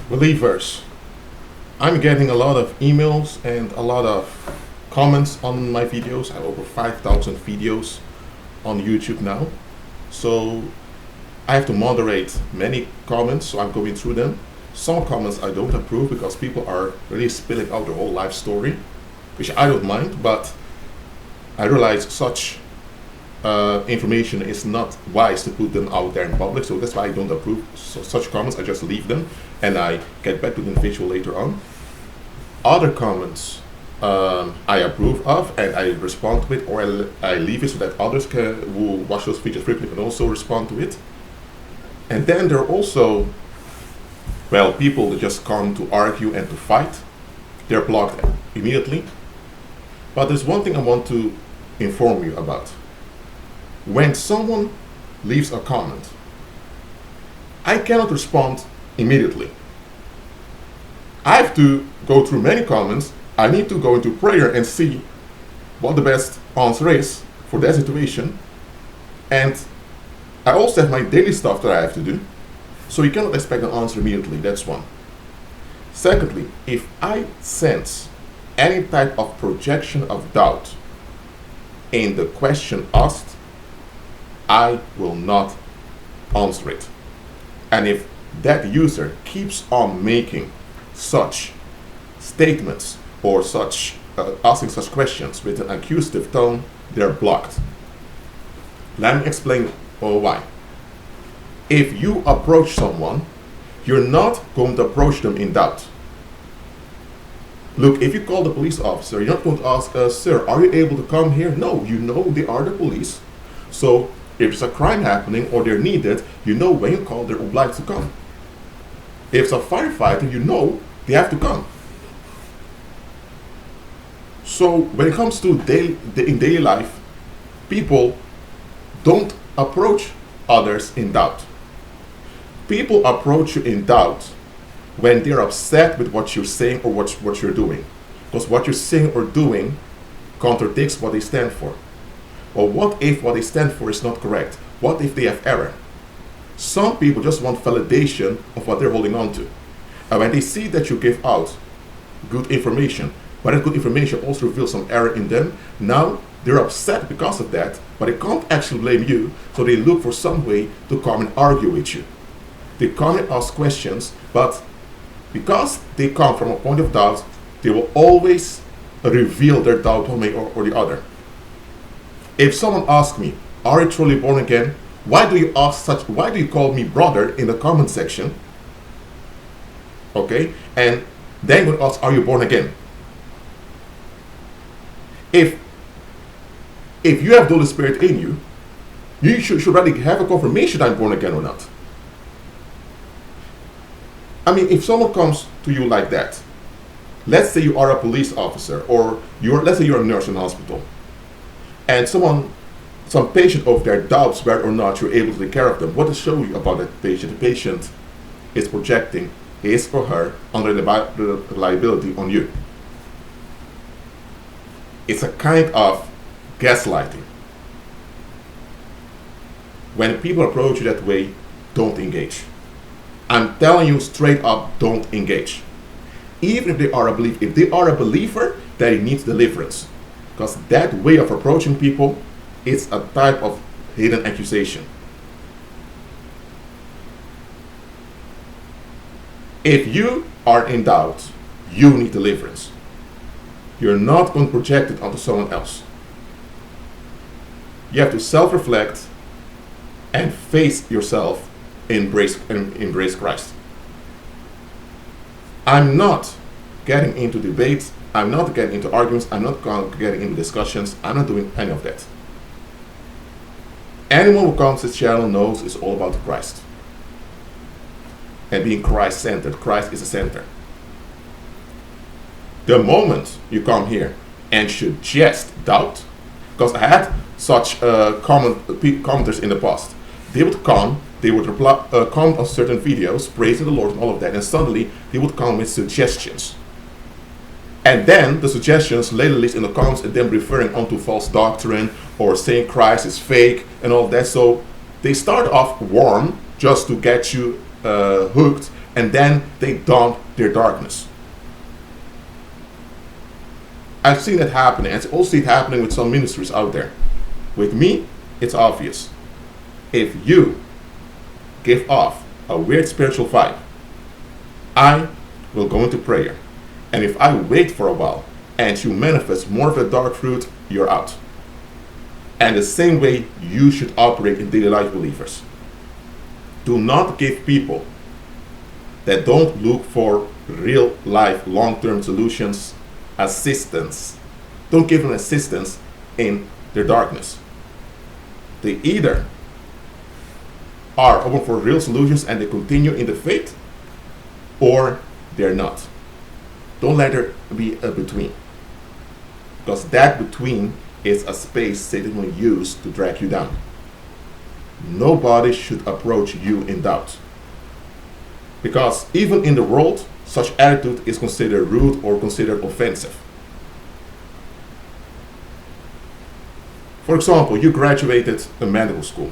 Believers, I'm getting a lot of emails and a lot of comments on my videos. I have over 5,000 videos on YouTube now. So I have to moderate many comments, so I'm going through them. Some comments I don't approve because people are really spilling out their whole life story, which I don't mind, but I realize such information is not wise to put them out there in public, so that's why I don't approve such comments. I just leave them and I get back to the individual later on. Other comments I approve of and I respond to it, or I leave it so that others who watch those videos frequently can also respond to it. And then there are also, well, people that just come to argue and to fight. They're blocked immediately. But there's one thing I want to inform you about. When someone leaves a comment, I cannot respond immediately. I have to go through many comments. I need to go into prayer and see what the best answer is for that situation. And I also have my daily stuff that I have to do. So you cannot expect an answer immediately. That's one. Secondly, if I sense any type of projection of doubt in the question asked, I will not answer it. And if that user keeps on making such statements or such asking such questions with an accusative tone, they're blocked. Let me explain why. If you approach someone, you're not going to approach them in doubt. Look, if you call the police officer, you're not going to ask, sir, are you able to come here? No, you know they are the police. So if there's a crime happening or they're needed, you know when you call, they're obliged to come. If it's a firefighter, you know they have to come. So when it comes to in daily life, people don't approach others in doubt. People approach you in doubt when they're upset with what you're saying or what you're doing. Because what you're saying or doing contradicts what they stand for. Or what if what they stand for is not correct? What if they have error? Some people just want validation of what they're holding on to. And when they see that you give out good information, but that good information also reveals some error in them, now they're upset because of that, but they can't actually blame you, so they look for some way to come and argue with you. They come and ask questions, but because they come from a point of doubt, they will always reveal their doubt one way or the other. If someone asks me, are you truly born again? Why do you call me brother in the comment section? Okay, and then when ask, are you born again? If you have the Holy Spirit in you, you should already have a confirmation that I'm born again or not. I mean, if someone comes to you like that, let's say you are a police officer, or let's say you're a nurse in a hospital, and some patient over there doubts whether or not you're able to take care of them. What does it show you about that patient? The patient is projecting his or her under the liability on you. It's a kind of gaslighting. When people approach you that way, don't engage. I'm telling you straight up, don't engage. Even if they are a believer, they need deliverance. Because that way of approaching people is a type of hidden accusation. If you are in doubt, you need deliverance. You're not going to project it onto someone else. You have to self-reflect and face yourself, embrace Christ. I'm not getting into debates. I'm not getting into arguments. I'm not getting into discussions. I'm not doing any of that. Anyone who comes to this channel knows it's all about Christ. And being Christ-centered. Christ is the center. The moment you come here and suggest doubt, because I had such commenters in the past. They would come, they would comment on certain videos, praising the Lord and all of that, and suddenly they would come with suggestions. And then the suggestions later leads in the comments and them referring onto false doctrine or saying Christ is fake and all of that. So they start off warm just to get you hooked, and then they dump their darkness. I've seen it happening, and I also see it happening with some ministries out there. With me, it's obvious. If you give off a weird spiritual vibe, I will go into prayer. And if I wait for a while and you manifest more of the dark fruit, you're out. And the same way you should operate in daily life, believers. Do not give people that don't look for real life, long-term solutions assistance. Don't give them assistance in their darkness. They either are open for real solutions and they continue in the faith, or they're not. Don't let there be a between. Because that between is a space Satan will use to drag you down. Nobody should approach you in doubt. Because even in the world, such attitude is considered rude or considered offensive. For example, you graduated a medical school,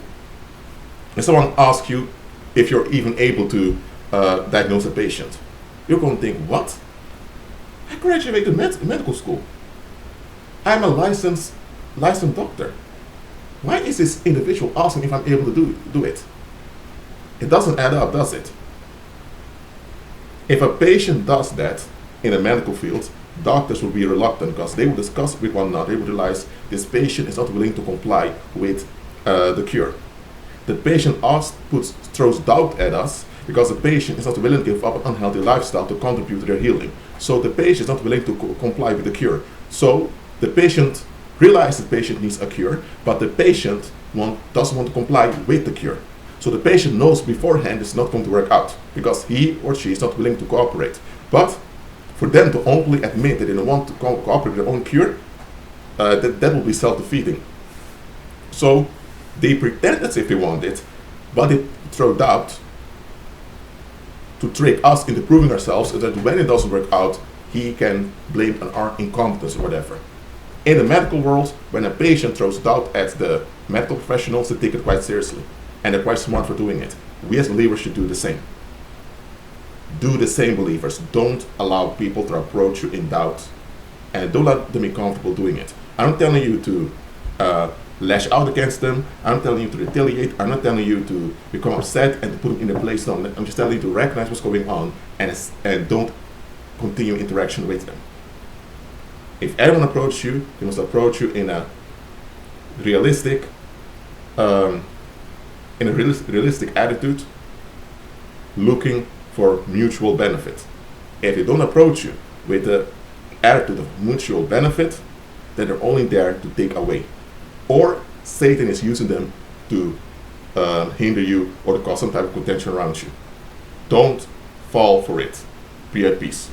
and someone asks you if you're even able to diagnose a patient. You're going to think, what? I graduated medical school. I'm a licensed doctor. Why is this individual asking if I'm able to do it? It doesn't add up, does it? If a patient does that in a medical field, doctors will be reluctant because they will discuss with one another. They will realize this patient is not willing to comply with the cure. The patient throws doubt at us because the patient is not willing to give up an unhealthy lifestyle to contribute to their healing. So the patient is not willing to comply with the cure. So the patient realizes the patient needs a cure, but the patient doesn't want to comply with the cure. So the patient knows beforehand it's not going to work out because he or she is not willing to cooperate. But for them to openly admit that they don't want to cooperate with their own cure, that will be self-defeating. So they pretend as if they want it, but they throw doubt to trick us into proving ourselves so that when it doesn't work out, he can blame on our incompetence or whatever. In the medical world, when a patient throws doubt at the medical professionals, they take it quite seriously. And they're quite smart for doing it. We as believers should do the same. Do the same, believers. Don't allow people to approach you in doubt. And don't let them be comfortable doing it. I'm not telling you to lash out against them. I'm telling you to retaliate. I'm not telling you to become upset and to put them in their place. No, I'm just telling you to recognize what's going on and don't continue interaction with them. If anyone approaches you, they must approach you in a realistic attitude, looking for mutual benefit. If they don't approach you with the attitude of mutual benefit, then they're only there to take away. Or Satan is using them to hinder you or to cause some type of contention around you. Don't fall for it. Be at peace.